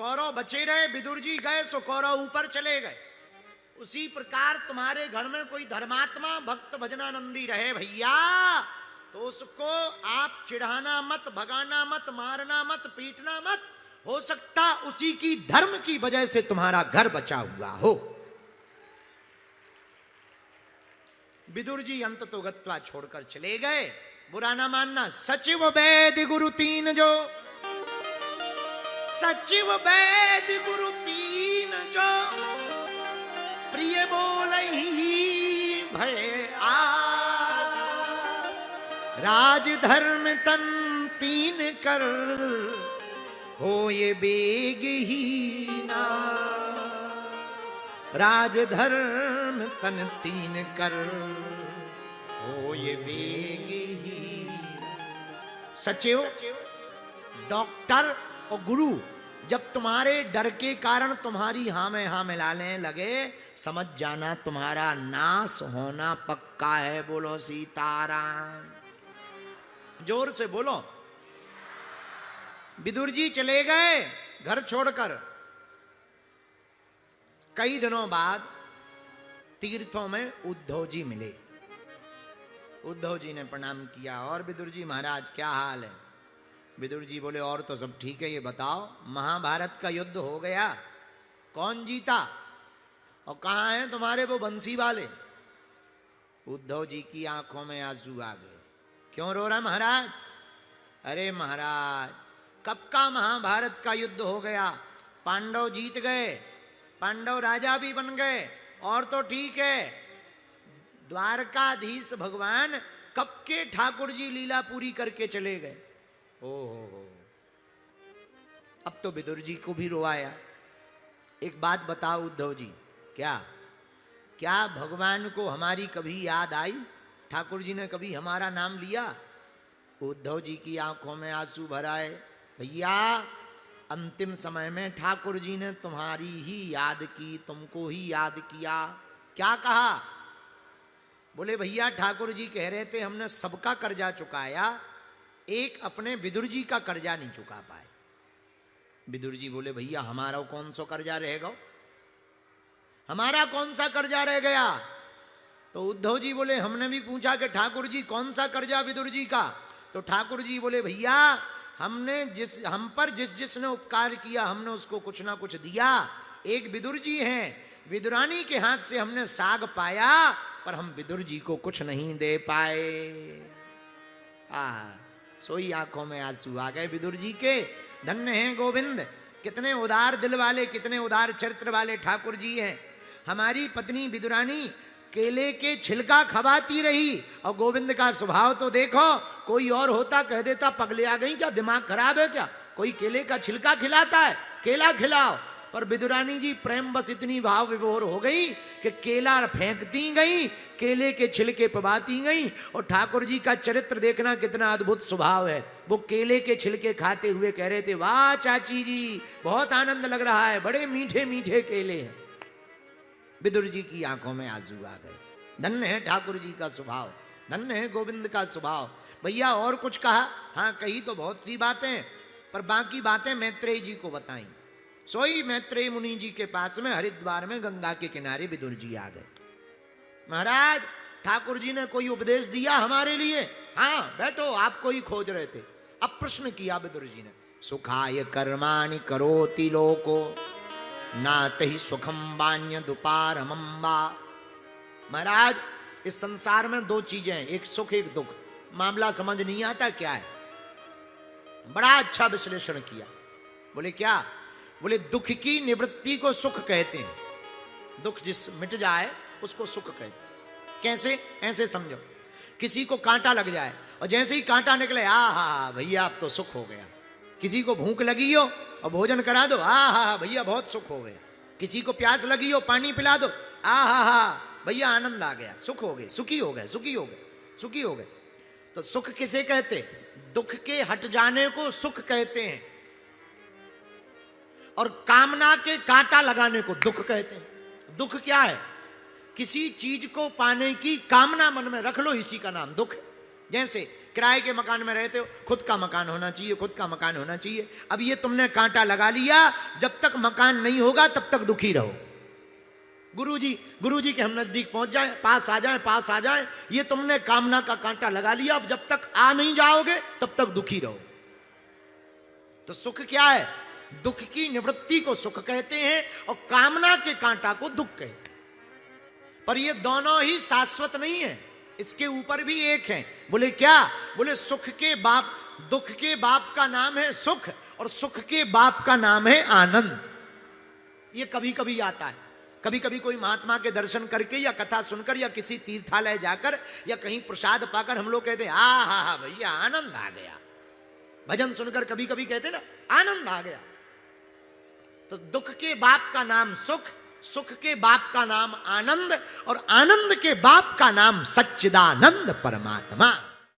कौरव बचे रहे, विदुर जी गए सो कौरव ऊपर चले गए। उसी प्रकार तुम्हारे घर में कोई धर्मात्मा भक्त भजनानंदी रहे भैया, तो उसको आप चिढ़ाना मत, भगाना मत, मारना मत, पीटना मत। हो सकता उसी की धर्म की वजह से तुम्हारा घर बचा हुआ हो। विदुर जी अंत तो गत्वा छोड़कर चले गए। बुरा ना मानना, सचिव वैद्य गुरु तीन जो, सचिव वैद्य गुरु तीन जो, प्रिय बोलहि भय आस, राज धर्म तन तीन कर, हो ये बेग ही ना। राज धर्म तन तीन कर, हो ये बेग ही। सचिव, डॉक्टर और गुरु जब तुम्हारे डर के कारण तुम्हारी हाँ में हाँ मिलाने लगे, समझ जाना तुम्हारा नाश होना पक्का है। बोलो सीताराम, जोर से बोलो। विदुर जी चले गए घर छोड़कर। कई दिनों बाद तीर्थों में उद्धव जी मिले। उद्धव जी ने प्रणाम किया, और विदुर जी महाराज क्या हाल है? विदुर जी बोले और तो सब ठीक है, ये बताओ महाभारत का युद्ध हो गया, कौन जीता और कहां हैं तुम्हारे वो बंसी वाले? उद्धव जी की आंखों में आंसू आ गए। क्यों रो रहा महाराज? अरे महाराज, कब का महाभारत का युद्ध हो गया, पांडव जीत गए, पांडव राजा भी बन गए, और तो ठीक है, द्वारकाधीश भगवान कब के ठाकुर जी लीला पूरी करके चले गए। हो, अब तो विदुर जी को भी रोवाया। एक बात बताओ उद्धव जी, क्या क्या भगवान को हमारी कभी याद आई? ठाकुर जी ने कभी हमारा नाम लिया? उद्धव जी की आंखों में आंसू भर आए। भैया, अंतिम समय में ठाकुर जी ने तुम्हारी ही याद की, तुमको ही याद किया। क्या कहा? बोले भैया, ठाकुर जी कह रहे थे हमने सबका कर्जा चुकाया, एक अपने विदुर जी का कर्जा नहीं चुका पाए। विदुर जी बोले भैया, हमारा कौन सा कर्जा रहेगा, हमारा कौन सा कर्जा रह गया? तो उद्धव जी बोले हमने भी पूछा कि ठाकुर जी कौन सा कर्जा विदुर जी का? तो ठाकुर जी बोले भैया, हमने हम पर जिसने उपकार किया हमने उसको कुछ ना कुछ दिया। एक विदुर जी हैं, विदुरानी के हाथ से हमने साग पाया, पर हम विदुर जी को कुछ नहीं दे पाए। सोई आंखों में आंसू आ गए विदुर जी के। धन्य हैं गोविंद, कितने उदार दिल वाले, कितने उदार चरित्र वाले ठाकुर जी हैं। हमारी पत्नी विदुरानी केले के छिलका खवाती रही, और गोविंद का स्वभाव तो देखो, कोई और होता कह देता पगले आ गई क्या, दिमाग खराब है क्या, कोई केले का छिलका खिलाता है, केला खिलाओ। पर विदुरानी जी प्रेम बस इतनी भाव विभोर हो गई कि केला फेंकती गई, केले के छिलके पवाती गई। और ठाकुर जी का चरित्र देखना कितना अद्भुत स्वभाव है। वो केले के छिलके खाते हुए कह रहे थे, वाह चाची जी, बहुत आनंद लग रहा है, बड़े मीठे मीठे केले हैं। विदुर जी की आंखों में आंसू आ गए। धन्य है ठाकुर जी का स्वभाव, धन्य है गोविंद का स्वभाव। भैया और कुछ कहा? हाँ, कही तो बहुत सी बातें, पर बाकी बातें मैत्रेय जी को बताई। सोई मैत्रेय मुनि जी के पास में हरिद्वार में गंगा के किनारे विदुर जी आ गए। महाराज, ठाकुर जी ने कोई उपदेश दिया हमारे लिए? हाँ, बैठो, आपको ही खोज रहे थे। अब प्रश्न किया विदुर जी ने। सुखाय कर्माणि करोति लोको, नातहि सुखम वान्य दुपारमंबा। महाराज, इस संसार में दो चीजें हैं, एक सुख एक दुख। मामला समझ नहीं आता क्या है? बड़ा अच्छा विश्लेषण किया। बोले क्या? बोले दुख की निवृत्ति को सुख कहते हैं, दुख जिस मिट जाए उसको सुख कहते हैं। कैसे? ऐसे समझो, किसी को कांटा लग जाए और जैसे ही कांटा निकले, हा भैया अब तो सुख हो गया। किसी को भूख लगी हो और भोजन करा दो, हा भैया बहुत सुख हो गया। किसी को प्यास लगी हो, पानी पिला दो, हा भैया आनंद आ गया, सुख हो गए, सुखी हो गए, सुखी हो गए, सुखी हो गए। तो सुख किसे कहते? दुख के हट जाने को सुख कहते हैं, और कामना के कांटा लगाने को दुख कहते हैं। दुख क्या है? किसी चीज को पाने की कामना मन में रख लो, इसी का नाम दुख। जैसे किराए के मकान में रहते हो, खुद का मकान होना चाहिए, खुद का मकान होना चाहिए। अब ये तुमने कांटा लगा लिया, जब तक मकान नहीं होगा तब तक दुखी रहो। गुरुजी के हम नजदीक पहुंच जाए, पास आ जाए, ये तुमने कामना का कांटा लगा लिया। अब जब तक आ नहीं जाओगे तब तक दुखी रहो। तो सुख क्या है? दुख की निवृत्ति को सुख कहते हैं और कामना के कांटा को दुख कहते हैं। पर ये दोनों ही शाश्वत नहीं है, इसके ऊपर भी एक है। बोले क्या? बोले सुख के बाप, दुख के बाप का नाम है सुख और सुख के बाप का नाम है आनंद। ये कभी कभी आता है, कभी कभी कोई महात्मा के दर्शन करके या कथा सुनकर या किसी तीर्थालय जाकर या कहीं प्रसाद पाकर हम लोग कहते हैं हा भैया आनंद आ गया। भजन सुनकर कभी कभी कहते ना आनंद आ गया। तो दुख के बाप का नाम सुख, सुख के बाप का नाम आनंद और आनंद के बाप का नाम सच्चिदानंद परमात्मा।